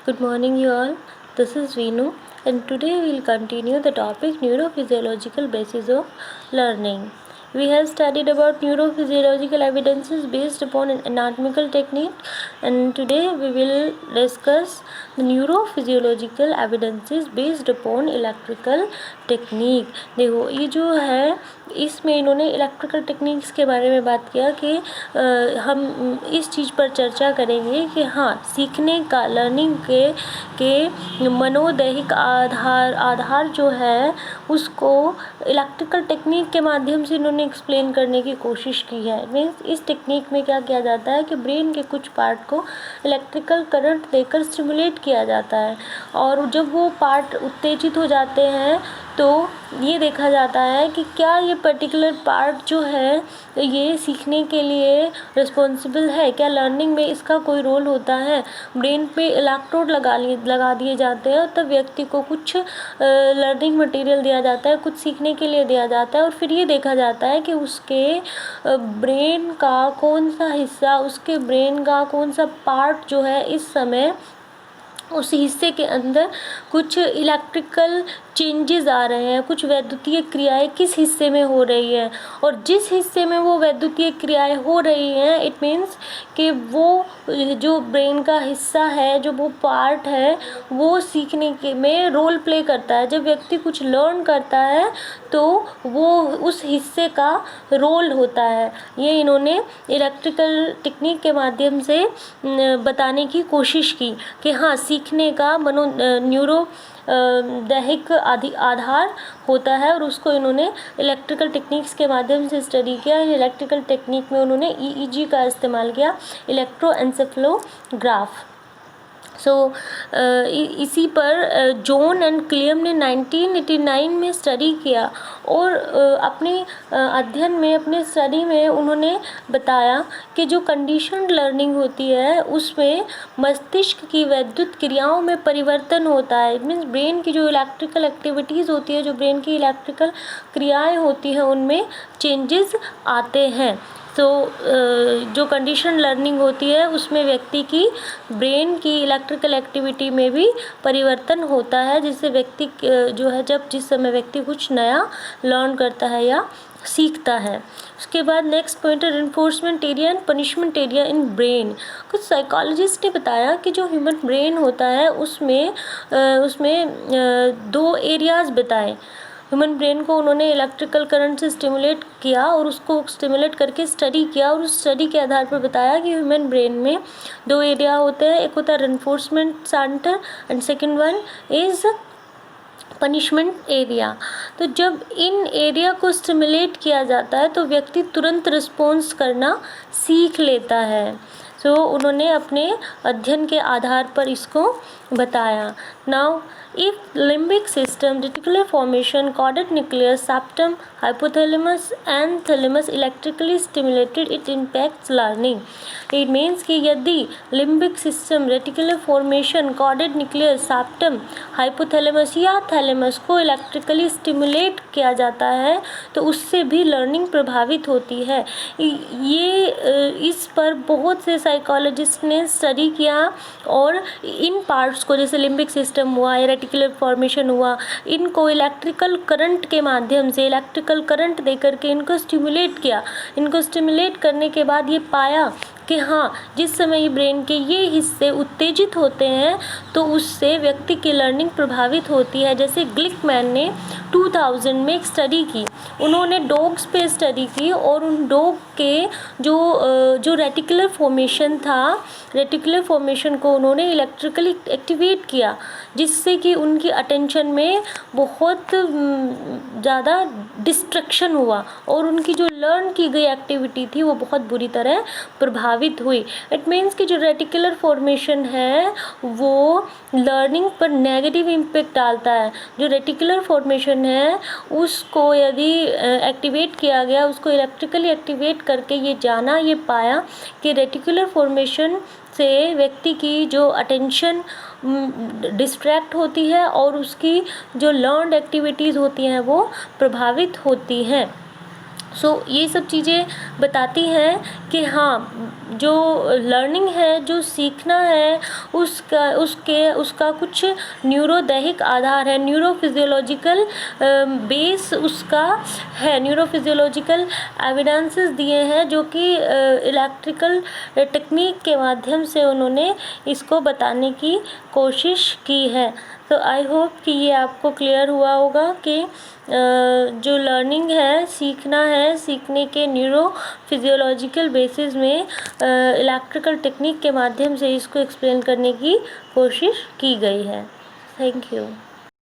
Good morning, you all. This is Veenu, and today we will continue the topic neurophysiological basis of learning. We have studied about neurophysiological evidences based upon an anatomical technique, and today we will discuss the neurophysiological evidences based upon electrical technique. देखो ये जो है इसमें इन्होंने electrical techniques के बारे में बात किया कि हम इस चीज़ पर चर्चा करेंगे कि हाँ, सीखने का लर्निंग के मनोदैहिक आधार जो है उसको इलेक्ट्रिकल टेक्निक के माध्यम से इन्होंने एक्सप्लेन करने की कोशिश की है। मीन्स इस टेक्निक में क्या किया जाता है कि ब्रेन के कुछ पार्ट को इलेक्ट्रिकल करंट देकर स्टिमुलेट किया जाता है, और जब वो पार्ट उत्तेजित हो जाते हैं तो ये देखा जाता है कि क्या ये पर्टिकुलर पार्ट जो है ये सीखने के लिए रिस्पॉन्सिबल है, क्या लर्निंग में इसका कोई रोल होता है। ब्रेन पे इलेक्ट्रोड लगा दिए जाते हैं, तब व्यक्ति को कुछ लर्निंग मटेरियल दिया जाता है, कुछ सीखने के लिए दिया जाता है, और फिर ये देखा जाता है कि उसके ब्रेन का कौन सा हिस्सा, उसके ब्रेन का कौन सा पार्ट जो है इस समय उस हिस्से के अंदर कुछ इलेक्ट्रिकल चेंजेस आ रहे हैं, कुछ वैद्युतीय क्रियाएं किस हिस्से में हो रही हैं, और जिस हिस्से में वो वैद्युतीय क्रियाएं हो रही हैं इट मीन्स कि वो जो ब्रेन का हिस्सा है, जो वो पार्ट है, वो सीखने के में रोल प्ले करता है। जब व्यक्ति कुछ लर्न करता है तो वो उस हिस्से का रोल होता है। ये इन्होंने इलेक्ट्रिकल टेक्निक के माध्यम से बताने की कोशिश की कि हाँ, सीखने का न्यूरो दैहिक आधार होता है, और उसको इन्होंने इलेक्ट्रिकल टेक्निक्स के माध्यम से स्टडी किया। इलेक्ट्रिकल टेक्निक में उन्होंने EEG का इस्तेमाल किया, इलेक्ट्रोएन्सेफेलोग्राफ। इसी पर जॉन एंड क्लियम ने 1989 में स्टडी किया, और अपने अध्ययन में, अपने स्टडी में उन्होंने बताया कि जो कंडीशन्ड लर्निंग होती है उसमें मस्तिष्क की वैद्युत क्रियाओं में परिवर्तन होता है। इट मीन्स ब्रेन की जो इलेक्ट्रिकल एक्टिविटीज़ होती है, जो ब्रेन की इलेक्ट्रिकल क्रियाएं होती हैं, उनमें चेंजेस आते हैं। तो जो कंडीशन लर्निंग होती है उसमें व्यक्ति की ब्रेन की इलेक्ट्रिकल एक्टिविटी में भी परिवर्तन होता है, जिससे व्यक्ति जो है जिस समय व्यक्ति कुछ नया लर्न करता है या सीखता है। उसके बाद नेक्स्ट पॉइंट है reinforcement area and punishment area in brain. कुछ साइकोलॉजिस्ट ने बताया कि जो ह्यूमन ब्रेन होता है उसमें 2 एरियाज़ बताए। ह्यूमन ब्रेन को उन्होंने इलेक्ट्रिकल करंट से स्टिमुलेट किया और उसको स्टिमुलेट करके स्टडी किया, और उस स्टडी के आधार पर बताया कि ह्यूमन ब्रेन में 2 एरिया होते हैं। एक होता है reinforcement centre and second one is punishment area. तो जब इन एरिया को स्टिमुलेट किया जाता है तो व्यक्ति तुरंत रिस्पॉन्स करना सीख लेता है। उन्होंने अपने अध्ययन के आधार पर इसको बताया। Now if limbic system, reticular formation, caudate nucleus, septum, hypothalamus and thalamus electrically stimulated, it impacts learning. It means कि यदि limbic system, reticular formation, coded nucleus, septum, hypothalamus या थैलेमस को इलेक्ट्रिकली स्टिमुलेट किया जाता है तो उससे भी लर्निंग प्रभावित होती है। ये इस पर बहुत से साइकोलॉजिस्ट ने स्टडी किया, और इन पार्ट्स को, जैसे लिम्बिक सिस्टम हुआ या रेटिकुलर फॉर्मेशन हुआ, इनको इलेक्ट्रिकल करंट के माध्यम से, इलेक्ट्रिकल करंट देकर के इनको स्टिमुलेट किया। इनको स्टिमुलेट करने के बाद ये पाया कि हाँ, जिस समय ये ब्रेन के ये हिस्से उत्तेजित होते हैं तो उससे व्यक्ति की लर्निंग प्रभावित होती है। जैसे ग्लिकमैन ने 2000 में एक स्टडी की, उन्होंने डॉग्स पे स्टडी की, और उन डॉग के जो रेटिकुलर फॉर्मेशन था, रेटिकुलर फॉर्मेशन को उन्होंने इलेक्ट्रिकली एक्टिवेट किया, जिससे कि उनकी अटेंशन में बहुत ज़्यादा डिस्ट्रैक्शन हुआ, और उनकी जो लर्न की गई एक्टिविटी थी वो बहुत बुरी तरह प्रभावित हुई। इट मीन्स कि जो रेटिकुलर फॉर्मेशन है वो लर्निंग पर नेगेटिव इम्पैक्ट डालता है। जो रेटिकुलर फॉर्मेशन है उसको यदि एक्टिवेट किया गया, उसको इलेक्ट्रिकली एक्टिवेट करके ये जाना, ये पाया कि रेटिकुलर फॉर्मेशन से व्यक्ति की जो अटेंशन डिस्ट्रैक्ट होती है और उसकी जो लर्नड एक्टिविटीज़ होती हैं वो प्रभावित होती हैं। ये सब चीज़ें बताती हैं कि हाँ, जो लर्निंग है, जो सीखना है, उसका कुछ न्यूरोदैहिक आधार है, न्यूरोफिजियोलॉजिकल बेस उसका है, न्यूरोफिजियोलॉजिकल एविडेंसेस दिए हैं, जो कि इलेक्ट्रिकल टेक्निक के माध्यम से उन्होंने इसको बताने की कोशिश की है। तो आई होप कि ये आपको क्लियर हुआ होगा कि जो लर्निंग है, सीखना है, सीखने के न्यूरो फिजियोलॉजिकल बेसिस में इलेक्ट्रिकल टेक्निक के माध्यम से इसको एक्सप्लेन करने की कोशिश की गई है। Thank you.